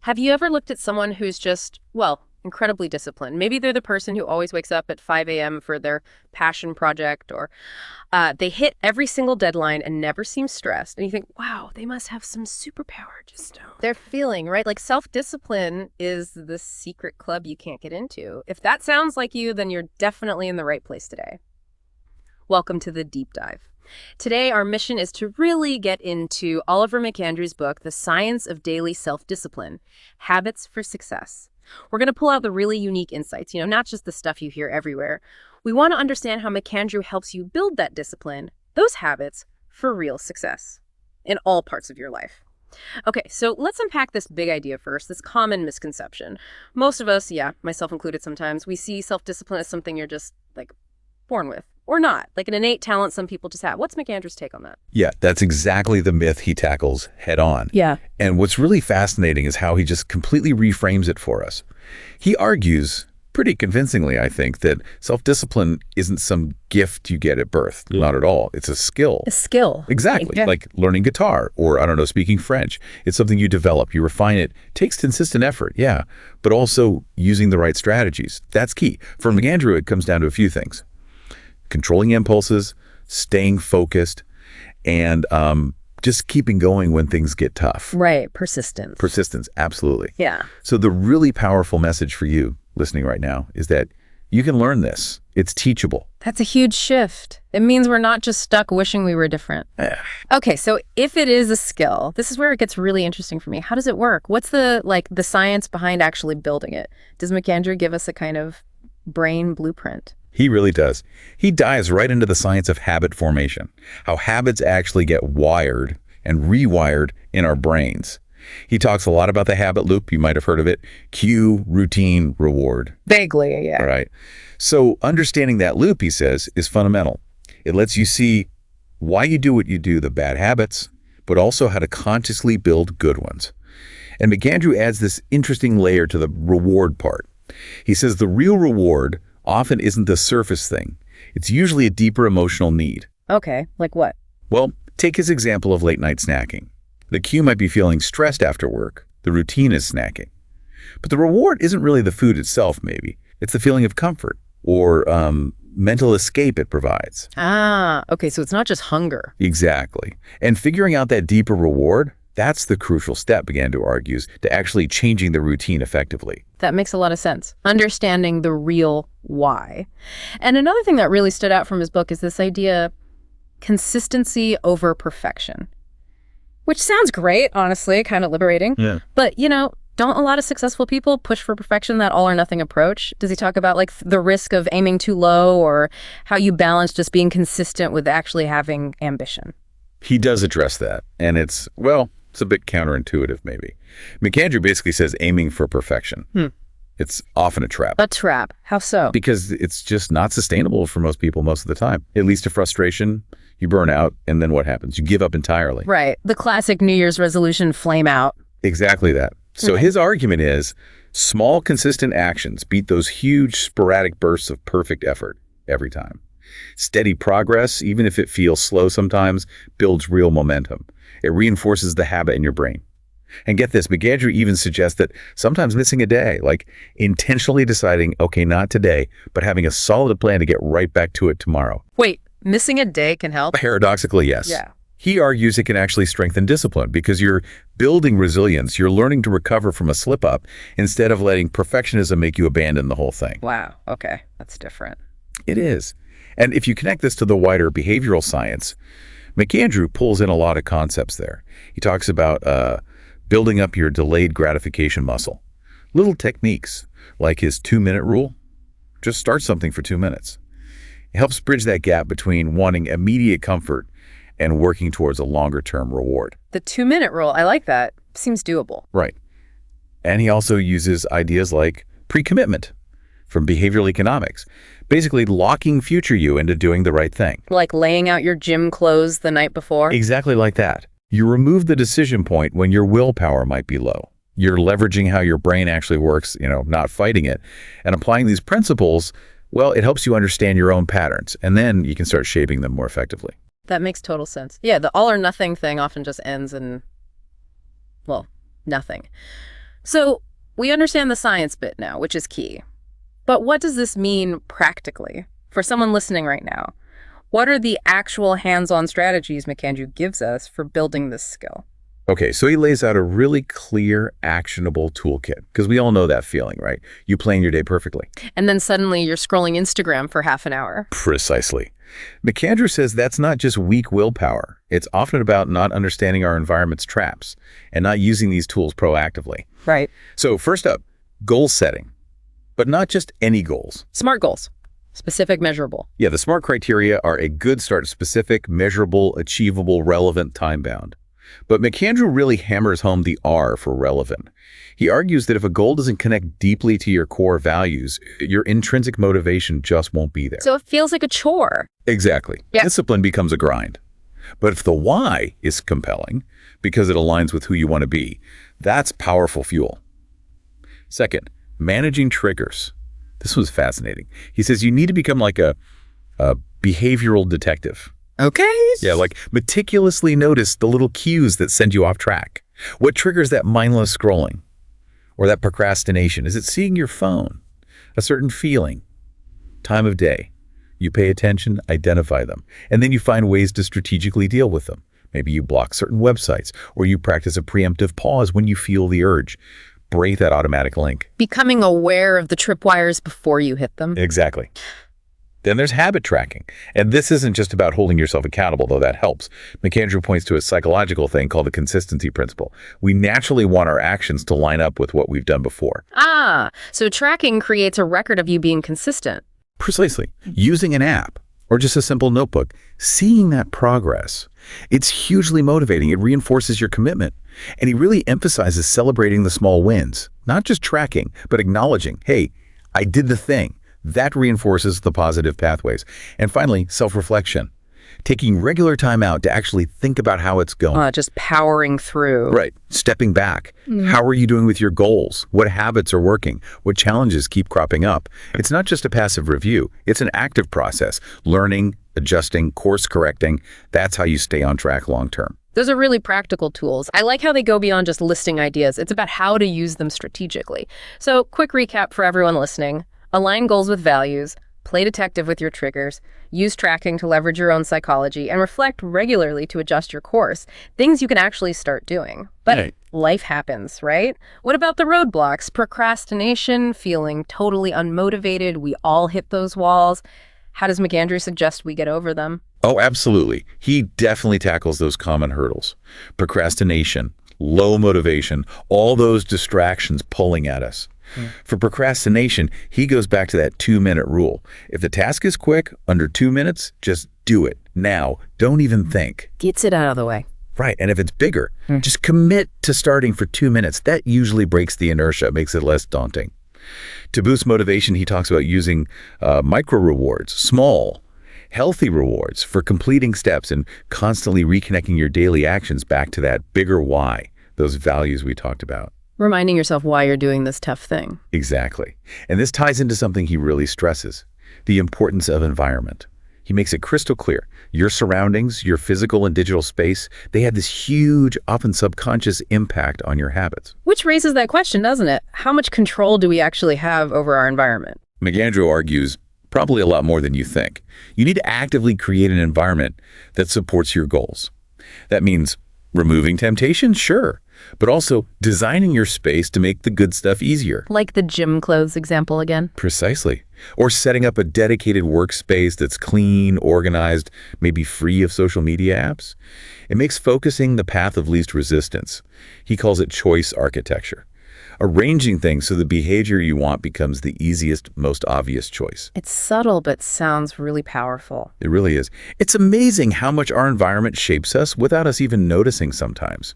Have you ever looked at someone who's just, well, incredibly disciplined? Maybe they're the person who always wakes up at 5 a.m. for their passion project, or they hit every single deadline and never seem stressed. And you think, wow, they must have some superpower. Just they're feeling, right? Like self-discipline is the secret club you can't get into. If that sounds like you, then you're definitely in the right place today. Welcome to the Deep Dive. Today, our mission is to really get into Oliver McAndrew's book, The Science of Daily Self-Discipline, Habits for Success. We're going to pull out the really unique insights, not just the stuff you hear everywhere. We want to understand how McAndrew helps you build that discipline, those habits, for real success in all parts of your life. Okay, so let's unpack this big idea first, this common misconception. Most of us, myself included sometimes, we see self-discipline as something you're just, born with. Or not, like an innate talent some people just have. What's McAndrew's take on that? Yeah, that's exactly the myth he tackles head on. Yeah. And what's really fascinating is how he just completely reframes it for us. He argues, pretty convincingly, I think, that self-discipline isn't some gift you get at birth. Not at all. It's a skill. A skill. Exactly. Yeah. Like learning guitar or, speaking French. It's something you develop, you refine it. Takes consistent effort, but also using the right strategies. That's key. For McAndrew, it comes down to a few things. Controlling impulses, staying focused, and just keeping going when things get tough. Right. Persistence. Persistence, absolutely. Yeah. So the really powerful message for you listening right now is that you can learn this. It's teachable. That's a huge shift. It means we're not just stuck wishing we were different. Okay, so if it is a skill, this is where it gets really interesting for me. How does it work? What's the science behind actually building it? Does McAndrew give us a kind of brain blueprint? He really does. He dives right into the science of habit formation, how habits actually get wired and rewired in our brains. He talks a lot about the habit loop. You might have heard of it. Cue, routine, reward. Vaguely, yeah. All right. So understanding that loop, he says, is fundamental. It lets you see why you do what you do, the bad habits, but also how to consciously build good ones. And McAndrew adds this interesting layer to the reward part. He says the real reward often isn't the surface thing. It's usually a deeper emotional need. Okay, like what? Well, take his example of late night snacking. The cue might be feeling stressed after work. The routine is snacking. But the reward isn't really the food itself, maybe. It's the feeling of comfort or mental escape it provides. Okay, so it's not just hunger. Exactly. And figuring out that deeper reward, that's the crucial step, McAndrew argues, to actually changing the routine effectively. That makes a lot of sense. Understanding the real why. And another thing that really stood out from his book is this idea, consistency over perfection. Which sounds great, honestly, kind of liberating. Yeah. But, don't a lot of successful people push for perfection, that all or nothing approach? Does he talk about the risk of aiming too low, or how you balance just being consistent with actually having ambition? He does address that. And it's a bit counterintuitive, maybe. McAndrew basically says aiming for perfection. It's often a trap. A trap? How so? Because it's just not sustainable for most people most of the time. It leads to frustration, you burn out, and then what happens? You give up entirely. Right. The classic New Year's resolution flame out. Exactly that. So his argument is small, consistent actions beat those huge, sporadic bursts of perfect effort every time. Steady progress, even if it feels slow sometimes, builds real momentum. It reinforces the habit in your brain. And get this, McAndrew even suggests that sometimes missing a day, like intentionally deciding, okay, not today, but having a solid plan to get right back to it tomorrow. Wait, missing a day can help? Paradoxically, yes. Yeah. He argues it can actually strengthen discipline because you're building resilience. You're learning to recover from a slip-up instead of letting perfectionism make you abandon the whole thing. Wow. Okay. That's different. It is. And if you connect this to the wider behavioral science, McAndrew pulls in a lot of concepts there. He talks about building up your delayed gratification muscle. Little techniques like his 2-minute rule. Just start something for 2 minutes. It helps bridge that gap between wanting immediate comfort and working towards a longer-term reward. The 2-minute rule, I like that. Seems doable. Right. And he also uses ideas like pre-commitment from behavioral economics, basically locking future you into doing the right thing. Like laying out your gym clothes the night before? Exactly like that. You remove the decision point when your willpower might be low. You're leveraging how your brain actually works, not fighting it. And applying these principles, it helps you understand your own patterns, and then you can start shaping them more effectively. That makes total sense. Yeah, the all or nothing thing often just ends in, nothing. So we understand the science bit now, which is key. But what does this mean practically for someone listening right now? What are the actual hands-on strategies McAndrew gives us for building this skill? Okay, so he lays out a really clear, actionable toolkit, because we all know that feeling, right? You plan your day perfectly. And then suddenly you're scrolling Instagram for half an hour. Precisely. McAndrew says that's not just weak willpower. It's often about not understanding our environment's traps and not using these tools proactively. Right. So first up, goal setting. But not just any goals. SMART goals. Specific, measurable. Yeah, the SMART criteria are a good start: specific, measurable, achievable, relevant, time-bound. But McAndrew really hammers home the R for relevant. He argues that if a goal doesn't connect deeply to your core values, your intrinsic motivation just won't be there. So it feels like a chore. Exactly. Yeah. Discipline becomes a grind. But if the why is compelling, because it aligns with who you want to be, that's powerful fuel. Second, managing triggers. This was fascinating. He says you need to become like a behavioral detective. Okay. Yeah, like meticulously notice the little cues that send you off track. What triggers that mindless scrolling or that procrastination? Is it seeing your phone? A certain feeling? Time of day? You pay attention, identify them, and then you find ways to strategically deal with them. Maybe you block certain websites, or you practice a preemptive pause when you feel the urge. Break that automatic link. Becoming aware of the tripwires before you hit them. Exactly. Then there's habit tracking. And this isn't just about holding yourself accountable, though that helps. McAndrew points to a psychological thing called the consistency principle. We naturally want our actions to line up with what we've done before. So tracking creates a record of you being consistent. Precisely. Using an app or just a simple notebook, seeing that progress, it's hugely motivating. It reinforces your commitment. And he really emphasizes celebrating the small wins, not just tracking, but acknowledging, hey, I did the thing. That reinforces the positive pathways. And finally, self-reflection. Taking regular time out to actually think about how it's going. Just powering through. Right. Stepping back. How are you doing with your goals? What habits are working? What challenges keep cropping up? It's not just a passive review. It's an active process. Learning, adjusting, course correcting. That's how you stay on track long term. Those are really practical tools. I like how they go beyond just listing ideas. It's about how to use them strategically. So, quick recap for everyone listening. Align goals with values, play detective with your triggers, use tracking to leverage your own psychology, and reflect regularly to adjust your course. Things you can actually start doing. But life happens, right? What about the roadblocks? Procrastination, feeling totally unmotivated. We all hit those walls. How does McAndrew suggest we get over them? Oh, absolutely. He definitely tackles those common hurdles. Procrastination, low motivation, all those distractions pulling at us. For procrastination, he goes back to that 2-minute rule. If the task is quick, under 2 minutes, just do it now. Don't even think. Gets it out of the way. Right. And if it's bigger, just commit to starting for 2 minutes. That usually breaks the inertia, makes it less daunting. To boost motivation, he talks about using micro rewards, small, healthy rewards for completing steps and constantly reconnecting your daily actions back to that bigger why, those values we talked about. Reminding yourself why you're doing this tough thing. Exactly. And this ties into something he really stresses, the importance of environment. He makes it crystal clear. Your surroundings, your physical and digital space, they have this huge, often subconscious impact on your habits. Which raises that question, doesn't it? How much control do we actually have over our environment? McAndrew argues probably a lot more than you think. You need to actively create an environment that supports your goals. That means removing temptation, sure, but also designing your space to make the good stuff easier. Like the gym clothes example again? Precisely. Or setting up a dedicated workspace that's clean, organized, maybe free of social media apps. It makes focusing the path of least resistance. He calls it choice architecture. Arranging things so the behavior you want becomes the easiest, most obvious choice. It's subtle, but sounds really powerful. It really is. It's amazing how much our environment shapes us without us even noticing sometimes.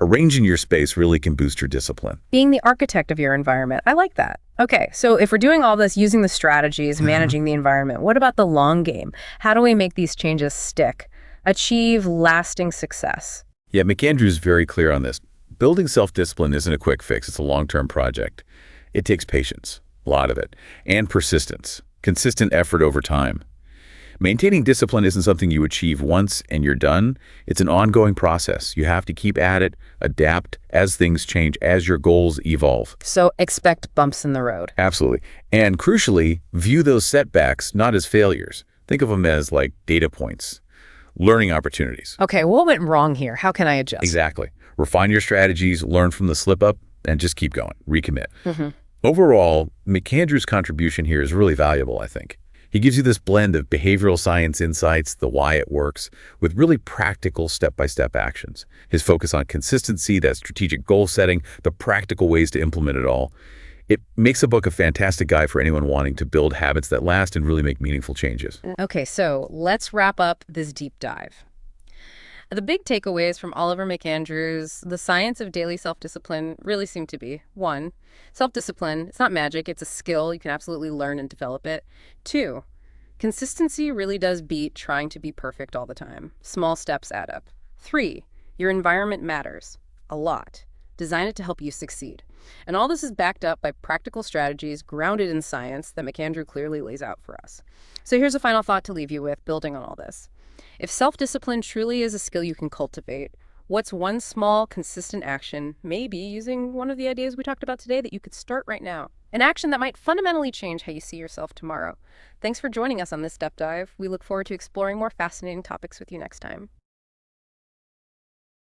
Arranging your space really can boost your discipline. Being the architect of your environment. I like that. Okay, so if we're doing all this using the strategies, managing the environment, what about the long game? How do we make these changes stick? Achieve lasting success? Yeah, McAndrew's very clear on this. Building self-discipline isn't a quick fix. It's a long-term project. It takes patience, a lot of it, and persistence, consistent effort over time. Maintaining discipline isn't something you achieve once and you're done. It's an ongoing process. You have to keep at it, adapt as things change, as your goals evolve. So expect bumps in the road. Absolutely. And crucially, view those setbacks not as failures. Think of them as like data points, learning opportunities. Okay, what went wrong here? How can I adjust? Exactly. Refine your strategies, learn from the slip up, and just keep going. Recommit. Overall, McAndrew's contribution here is really valuable, I think. He gives you this blend of behavioral science insights, the why it works, with really practical step-by-step actions. His focus on consistency, that strategic goal setting, the practical ways to implement it all. It makes the book a fantastic guide for anyone wanting to build habits that last and really make meaningful changes. Okay, so let's wrap up this deep dive. The big takeaways from Oliver McAndrew's The Science of Daily Self-Discipline really seem to be: 1, self-discipline, it's not magic, it's a skill. You can absolutely learn and develop it. 2, consistency really does beat trying to be perfect all the time. Small steps add up. 3, your environment matters a lot. Design it to help you succeed. And all this is backed up by practical strategies grounded in science that McAndrew clearly lays out for us. So here's a final thought to leave you with, building on all this. If self-discipline truly is a skill you can cultivate, what's one small, consistent action, maybe using one of the ideas we talked about today, that you could start right now? An action that might fundamentally change how you see yourself tomorrow. Thanks for joining us on this Step Dive. We look forward to exploring more fascinating topics with you next time.